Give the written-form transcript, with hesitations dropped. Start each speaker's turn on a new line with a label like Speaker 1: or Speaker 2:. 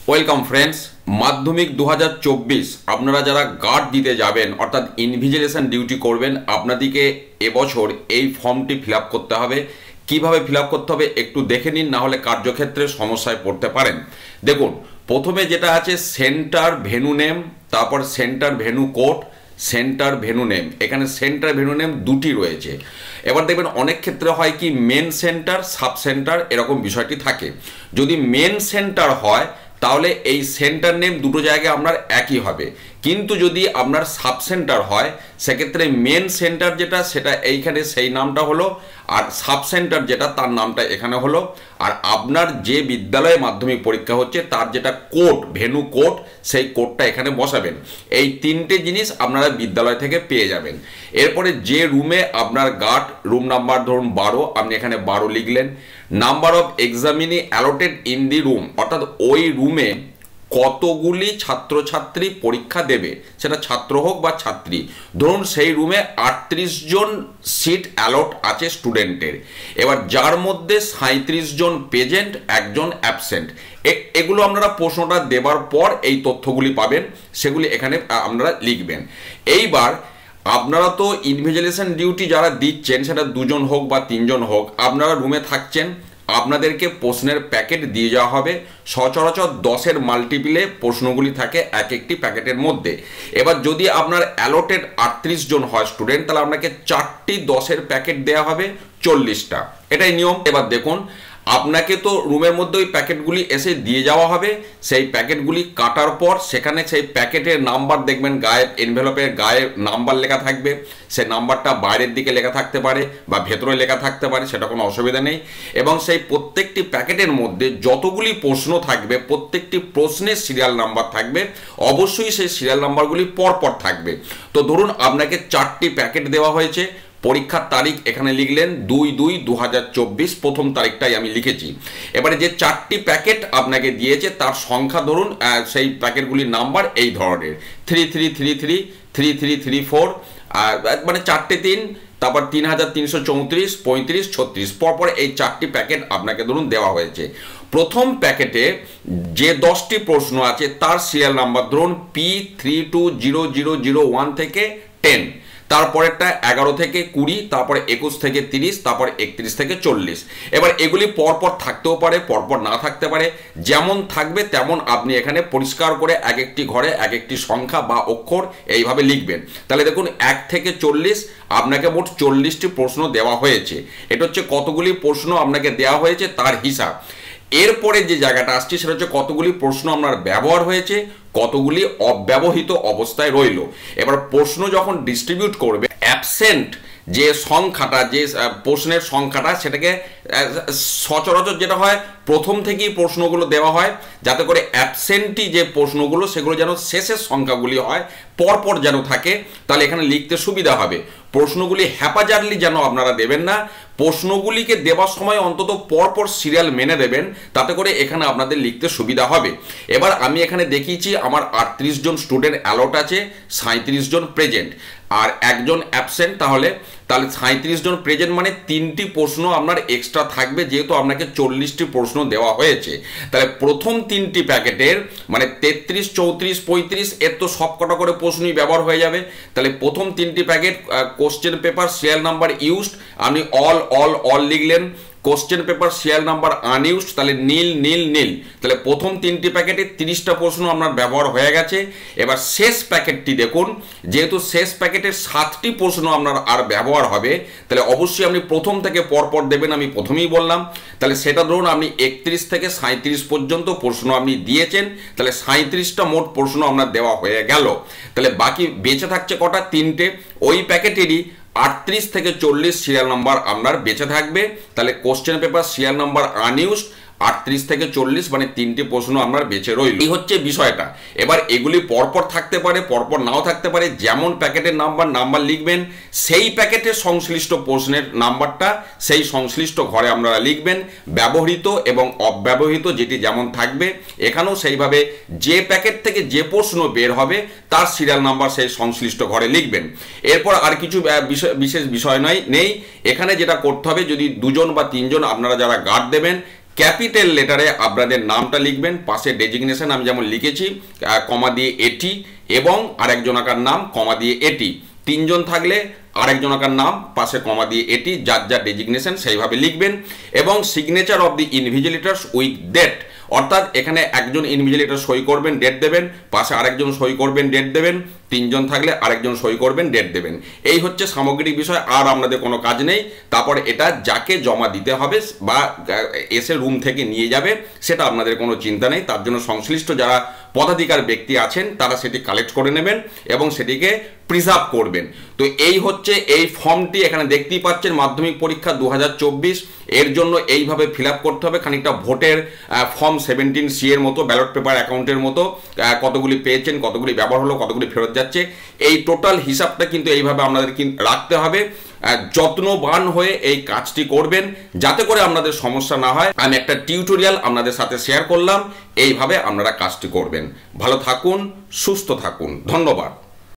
Speaker 1: Welcome friends, মাধ্যমিক 2024 আপনারা যারা গার্ড দিতে যাবেন অর্থাৎ ইনভিজিলেশন ডিউটি করবেন, আপনাদেরকে এবছর এই ফর্মটি ফিল আপ করতে হবে। কিভাবে ফিল আপ করতে হবে একটু দেখে নিন, না হলে কার্যক্ষেত্রে সমস্যায় পড়তে পারেন। দেখুন, প্রথমে যেটা আছে সেন্টার ভেন্যু নেম, তারপর centre venue code, centre venue name. এখানে সেন্টার ভেন্যু নেম দুটি রয়েছে। এবার দেখবেন অনেক ক্ষেত্রে হয় কি মেন সেন্টার সাব সেন্টার এরকম বিষয়টি থাকে। যদি মেন সেন্টার হয় তাহলে এই সেন্টার নেম দুটো জায়গায় আপনার একই হবে, কিন্তু যদি আপনার সাব সেন্টার হয় সেক্ষেত্রে মেন সেন্টার যেটা সেটা এইখানে সেই নামটা হলো, আর সাব সেন্টার যেটা তার নামটা এখানে হলো। আর আপনার যে বিদ্যালয়ে মাধ্যমিক পরীক্ষা হচ্ছে তার যেটা কোড ভেন্যু কোড সেই কোডটা এখানে বসাবেন। এই তিনটে জিনিস আপনারা বিদ্যালয় থেকে পেয়ে যাবেন। এরপরে যে রুমে আপনার গার্ড, রুম নাম্বার ধরুন 12, আপনি এখানে 12 লিখলেন। Number of examinee allotted in the room, অর্থাৎ ওই রুমে কতগুলি ছাত্রছাত্রী পরীক্ষা দেবে, সেটা ছাত্র হোক বা ছাত্রী। ধরুন সেই রুমে 38 জন সিট অ্যালট আছে স্টুডেন্টের, এবার যার মধ্যে 37 জন প্রেজেন্ট, একজন অ্যাবসেন্ট। এগুলো আপনারা প্রশ্নটা দেবার পর এই তথ্যগুলি পাবেন, সেগুলি এখানে আপনারা লিখবেন। এইবার আপনারা তো ইনভিজিলেশন ডিউটি যারা দিচ্ছেন সেটা 2 জন হোক বা 3 জন হোক, আপনারা রুমে থাকছেন, আপনাদেরকে প্রশ্নের প্যাকেট দিয়ে যাওয়া হবে। সচরাচর 10-এর মাল্টিপিলে প্রশ্নগুলি থাকে এক একটি প্যাকেটের মধ্যে। এবার যদি আপনার অ্যালোটেড 38 জন হয় স্টুডেন্ট, তাহলে আপনাকে 4টি 10-এর প্যাকেট দেওয়া হবে, 40টা। এটাই নিয়ম। এবার দেখুন, আপনাকে তো রুমের মধ্যে ওই প্যাকেটগুলি এসে দিয়ে যাওয়া হবে। সেই প্যাকেটগুলি কাটার পর সেখানে সেই প্যাকেটের নাম্বার দেখবেন, গায়ে এনভেলপের গায়ে নাম্বার লেখা থাকবে। সেই নাম্বারটা বাইরের দিকে লেখা থাকতে পারে বা ভেতরে লেখা থাকতে পারে, সেটা কোনো অসুবিধা নেই। এবং সেই প্রত্যেকটি প্যাকেটের মধ্যে যতগুলি প্রশ্ন থাকবে প্রত্যেকটি প্রশ্নের সিরিয়াল নাম্বার থাকবে। অবশ্যই সেই সিরিয়াল নাম্বারগুলি পরপর থাকবে। তো ধরুন আপনাকে 4টি প্যাকেট দেওয়া হয়েছে। পরীক্ষার তারিখ এখানে লিখলেন 2/2/2024, প্রথম তারিখটাই আমি লিখেছি। এবারে যে 4টি প্যাকেট আপনাকে দিয়েছে তার সংখ্যা ধরুন, সেই প্যাকেটগুলির নাম্বার এই ধরনের 3333, 3334, মানে 4টে 3, তারপর 3334, 35, 36, পরপর এই 4টি প্যাকেট আপনাকে ধরুন দেওয়া হয়েছে। প্রথম প্যাকেটে যে 10টি প্রশ্ন আছে তার সিরিয়াল নাম্বার ধরুন P320001 থেকে 10, তারপরেরটা 11 থেকে 20, তারপরে 21 থেকে 30, তারপর 31 থেকে 40। এবার এগুলি পরপর থাকতেও পারে, পরপর না থাকতে পারে। যেমন থাকবে তেমন আপনি এখানে পরিষ্কার করে এক একটি ঘরে এক একটি সংখ্যা বা অক্ষর এইভাবে লিখবেন। তাহলে দেখুন 1 থেকে 40 আপনাকে মোট 40টি প্রশ্ন দেওয়া হয়েছে। এটা হচ্ছে কতগুলি প্রশ্ন আপনাকে দেওয়া হয়েছে তার হিসাব। এরপরে যে জায়গাটা আসছে সেটা হচ্ছে কতগুলি প্রশ্ন আপনার ব্যবহার হয়েছে, কতগুলি অব্যবহৃত অবস্থায় রইল। এবার প্রশ্ন যখন ডিস্ট্রিবিউট করবে, অ্যাবসেন্ট যে সংখ্যাটা, যে প্রশ্নের সংখ্যাটা, সেটাকে সচরাচর যেটা হয় প্রথম থেকেই প্রশ্নগুলো দেওয়া হয়, যাতে করে অ্যাবসেন্টই যে প্রশ্নগুলো সেগুলো যেন শেষের সংখ্যাগুলি হয়, পরপর যেন থাকে, তাহলে এখানে লিখতে সুবিধা হবে। প্রশ্নগুলি হ্যাপাজার্লি যেন আপনারা দেবেন না, প্রশ্নগুলিকে দেওয়ার সময় অন্তত পরপর সিরিয়াল মেনে দেবেন, তাতে করে এখানে আপনাদের লিখতে সুবিধা হবে। এবার আমি এখানে দেখিয়েছি আমার 38 জন স্টুডেন্ট অ্যালট আছে, 37 জন প্রেজেন্ট আর একজন অ্যাবসেন্ট। তাহলে 37 জন প্রেজেন্ট মানে 3টি প্রশ্ন আপনার এক্সট্রা থাকবে, যেহেতু আপনাকে 40টি প্রশ্ন দেওয়া হয়েছে। তাহলে প্রথম 3টি প্যাকেটের মানে 33, 34, 35 এর তো সব কটা করে প্রশ্নই ব্যবহার হয়ে যাবে। তাহলে প্রথম 3টি packet question paper serial number used, আপনি অল লিখলেন। Question paper serial number unused, তাহলে নীল নীল নীল। তাহলে প্রথম 3টি প্যাকেটে 30টা প্রশ্ন আপনার ব্যবহার হয়ে গেছে। এবার শেষ প্যাকেটটি দেখুন, যেহেতু শেষ প্যাকেটের 7টি প্রশ্ন আপনার আর ব্যবহার হবে, তাহলে অবশ্যই আপনি প্রথম থেকে পরপর দেবেন, আমি প্রথমেই বললাম। তাহলে সেটা ধরুন আপনি 31 থেকে 37 পর্যন্ত প্রশ্ন আপনি দিয়েছেন, তাহলে 37টা মোট প্রশ্ন আপনার দেওয়া হয়ে গেল। তাহলে বাকি বেঁচে থাকছে কটা? 3টে। ওই প্যাকেটেরই 38 থেকে 40 সিরিয়াল নাম্বার আপনার বেঁচে থাকবে। তাহলে question paper serial number unused, 38 থেকে 40 মানে 3টি প্রশ্ন আপনার বেঁচে রইল। এই হচ্ছে বিষয়টা। এবার এগুলি পরপর থাকতে পারে, পরপর নাও থাকতে পারে। যেমন প্যাকেটের নাম্বার লিখবেন, সেই প্যাকেটের সংশ্লিষ্ট প্রশ্নের নাম্বারটা সেই সংশ্লিষ্ট ঘরে আপনারা লিখবেন। ব্যবহৃত এবং অব্যবহৃত যেটি যেমন থাকবে, এখানেও সেইভাবে যে প্যাকেট থেকে যে প্রশ্ন বের হবে তার সিরিয়াল নাম্বার সেই সংশ্লিষ্ট ঘরে লিখবেন। এরপর আর কিছু বিশেষ বিষয় নেই। এখানে যেটা করতে হবে, যদি 2 জন বা 3 জন আপনারা যারা গার্ড দেবেন, ক্যাপিটাল লেটারে আপনাদের নামটা লিখবেন, পাশে ডেজিগনেশন আমি যেমন লিখেছি কমা দিয়ে এটি, এবং আরেকজনাকার নাম কমা দিয়ে এটি। তিনজন থাকলে আরেকজনাকার নাম পাশে কমা দিয়ে এটি, যার যার ডেজিগনেশন সেইভাবে লিখবেন। এবং signature of the invigilators with date, অর্থাৎ এখানে একজন ইনভিজিলেটর সই করবেন, ডেট দেবেন, পাশে আরেকজন সই করবেন, ডেট দেবেন, তিনজন থাকলে আরেকজন সই করবেন, ডেট দেবেন। এই হচ্ছে সামগ্রিক বিষয়, আর আপনাদের কোনো কাজ নেই। তারপর এটা যাকে জমা দিতে হবে বা এসে রুম থেকে নিয়ে যাবে সেটা আপনাদের কোনো চিন্তা নেই, তার জন্য সংশ্লিষ্ট যারা পদাধিকার ব্যক্তি আছেন তারা সেটি কালেক্ট করে নেবেন এবং সেটিকে প্রিজার্ভ করবেন। তো এই হচ্ছে এই ফর্মটি, এখানে দেখতেই পাচ্ছেন মাধ্যমিক পরীক্ষা 2024, এর জন্য এইভাবে ফিল আপ করতে হবে, খানিকটা ভোটের ফর্ম 17C এর মতো, ব্যালট পেপার অ্যাকাউন্টের মতো, কতগুলি পেয়েছেন, কতগুলি ব্যবহার হলো, কতগুলি ফেরত যাচ্ছে, এই টোটাল হিসাবটা কিন্তু এইভাবে আপনাদের রাখতে হবে। যত্নবান হয়ে এই কাজটি করবেন যাতে করে আপনাদের সমস্যা না হয়। আমি একটা টিউটোরিয়াল আপনাদের সাথে শেয়ার করলাম, এইভাবে আপনারা কাজটি করবেন। ভালো থাকুন, সুস্থ থাকুন, ধন্যবাদ।